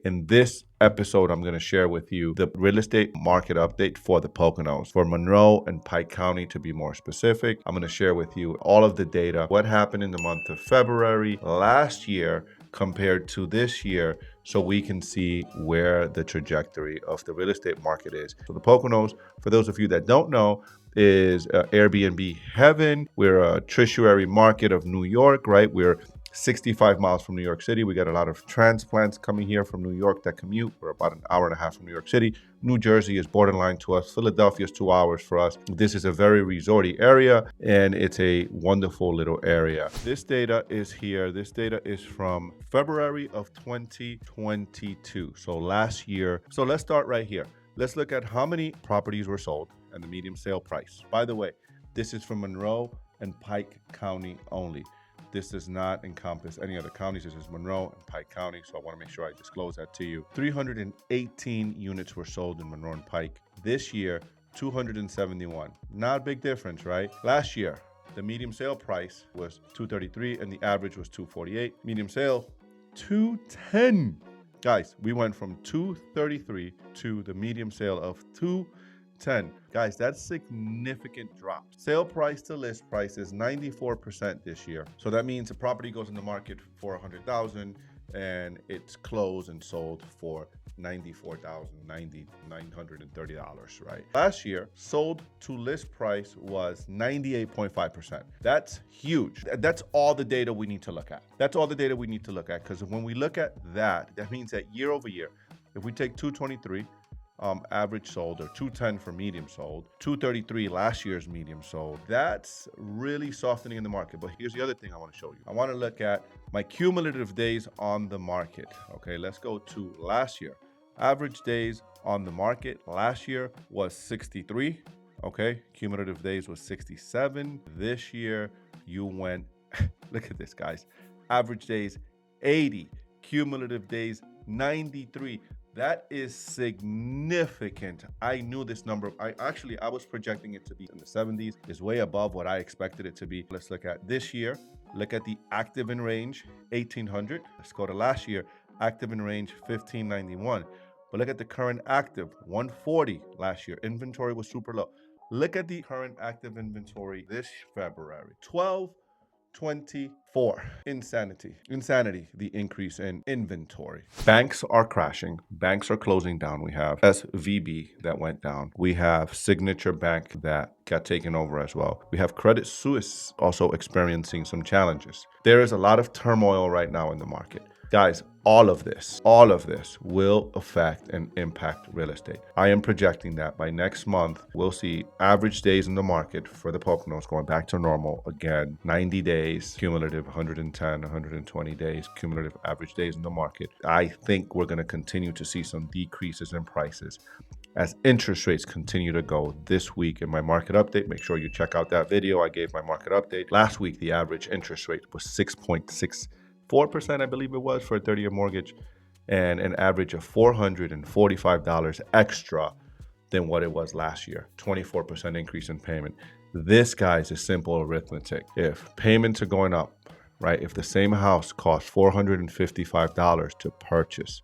In this episode, I'm going to share with you the real estate market update for the Poconos, for Monroe and Pike County to be more specific. I'm going to share with you all of the data, what happened in the month of February last year compared to this year, so we can see where the trajectory of the real estate market is. So the Poconos, for those of you that don't know, is Airbnb heaven. We're a tertiary market of New York, right? We're 65 miles from New York City. We got a lot of transplants coming here from New York that commute. We're about an hour and a half from New York City. New Jersey is borderline to us. Philadelphia is 2 hours for us. This is a very resorty area, and it's a wonderful little area. This data is here. This data is from February of 2022, so last year. So let's start right here. Let's look at how many properties were sold and the median sale price. By the way, this is from Monroe and Pike County only. This does not encompass any other counties. This is Monroe and Pike County, so I want to make sure I disclose that to you. 318 units were sold in Monroe and Pike. This year, 271. Not a big difference, right? Last year, the median sale price was $233 and the average was $248. Median sale, $210. Guys, we went from $233 to the median sale of $210. Guys, that's significant drop. Sale price to list price is 94% this year. So that means a property goes in the market for $100,000 and it's closed and sold for $94,930, right? Last year, sold to list price was 98.5%. That's huge. That's all the data we need to look at. That's all the data we need to look at, because when we look at that, that means that year over year, if we take 223 average sold, or 210 for medium sold, 233 last year's medium sold, that's really softening in the market. But here's the other thing I want to show you. I want to look at my cumulative days on the market. Okay, let's go to last year. Average days on the market last year was 63. Okay, cumulative days was 67. This year you went, look at this, guys. Average days 80, cumulative days 93. That is significant. I knew this number. I was projecting it to be in the 70s. It's way above what I expected it to be. Let's look at this year. Look at the active in range, 1,800. Let's go to last year, active in range, 1,591. But look at the current active, 140 last year. Inventory was super low. Look at the current active inventory this February, 1224. Insanity, the increase in inventory. Banks are crashing. Banks are closing down. We have SVB that went down. We have Signature Bank that got taken over as well. We have Credit Suisse also experiencing some challenges. There is a lot of turmoil right now in the market. Guys, all of this will affect and impact real estate. I am projecting that by next month, we'll see average days in the market for the Poconos going back to normal again. 90 days, cumulative 110, 120 days, cumulative average days in the market. I think we're going to continue to see some decreases in prices as interest rates continue to go. This week in my market update, make sure you check out that video. I gave my market update. Last week, the average interest rate was 6.64%, I believe it was, for a 30-year mortgage, and an average of $445 extra than what it was last year. 24% increase in payment. This, guys, is simple arithmetic. If payments are going up, right? If the same house costs $455 to purchase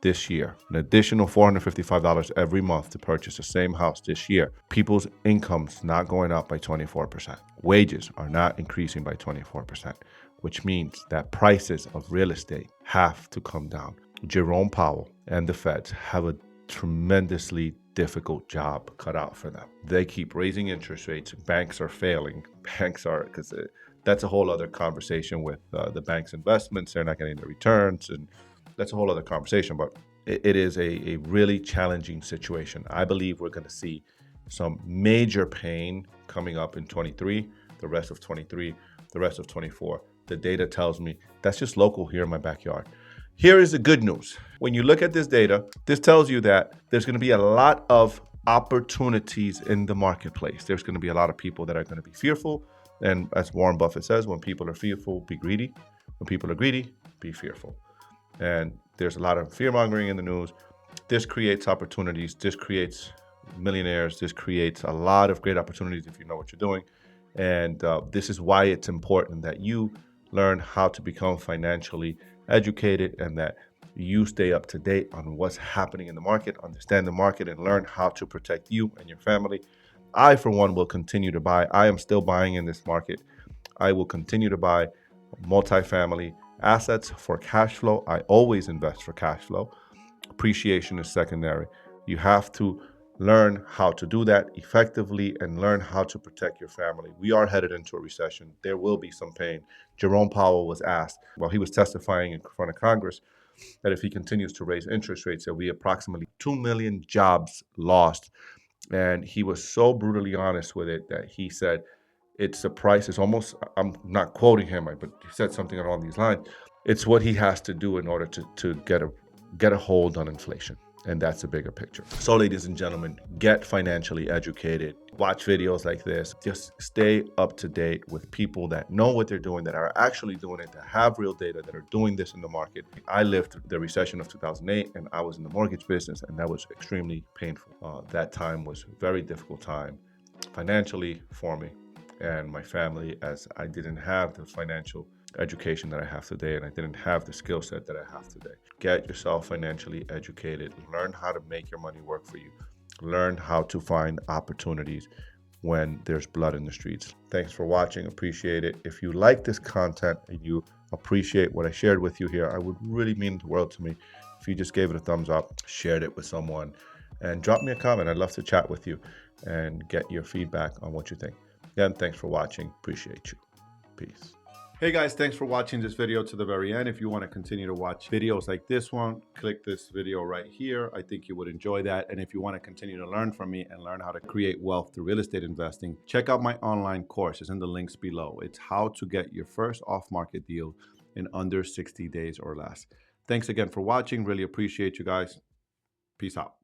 this year, an additional $455 every month to purchase the same house this year, people's income's not going up by 24%. Wages are not increasing by 24%. Which means that prices of real estate have to come down. Jerome Powell and the Feds have a tremendously difficult job cut out for them. They keep raising interest rates. Banks are failing. Because that's a whole other conversation with the bank's investments. They're not getting the returns, and that's a whole other conversation. But it is a really challenging situation. I believe we're going to see some major pain coming up in 23, the rest of 23, the rest of 24. The data tells me that's just local here in my backyard. Here is the good news. When you look at this data, this tells you that there's going to be a lot of opportunities in the marketplace. There's going to be a lot of people that are going to be fearful. And as Warren Buffett says, when people are fearful, be greedy. When people are greedy, be fearful. And there's a lot of fear mongering in the news. This creates opportunities. This creates millionaires. This creates a lot of great opportunities if you know what you're doing. And this is why it's important that you learn how to become financially educated, and that you stay up to date on what's happening in the market, understand the market, and learn how to protect you and your family. I, for one, will continue to buy. I am still buying in this market. I will continue to buy multifamily assets for cash flow. I always invest for cash flow. Appreciation is secondary. You have to learn how to do that effectively and learn how to protect your family. We are headed into a recession. There will be some pain. Jerome Powell was asked while he was testifying in front of Congress that if he continues to raise interest rates, there'll be approximately 2 million jobs lost. And he was so brutally honest with it that he said, it's the price. It's almost, I'm not quoting him, but he said something along these lines. It's what he has to do in order to get a hold on inflation. And that's a bigger picture. So, ladies and gentlemen, get financially educated. Watch videos like this. Just stay up to date with people that know what they're doing, that are actually doing it, that have real data, that are doing this in the market. I lived the recession of 2008, and I was in the mortgage business, and that was extremely painful. That time was a very difficult time financially for me and my family, as I didn't have the financial education that I have today, and I didn't have the skill set that I have today. Get yourself financially educated. Learn how to make your money work for you. Learn how to find opportunities when there's blood in the streets. Thanks for watching. Appreciate it. If you like this content and you appreciate what I shared with you here, I would really mean the world to me if you just gave it a thumbs up, shared it with someone, and drop me a comment. I'd love to chat with you and get your feedback on what you think. Again, thanks for watching. Appreciate you. Peace. Hey guys, thanks for watching this video to the very end. If you want to continue to watch videos like this one, click this video right here. I think you would enjoy that. And if you want to continue to learn from me and learn how to create wealth through real estate investing, check out my online course. It's in the links below. It's how to get your first off-market deal in under 60 days or less. Thanks again for watching. Really appreciate you guys. Peace out.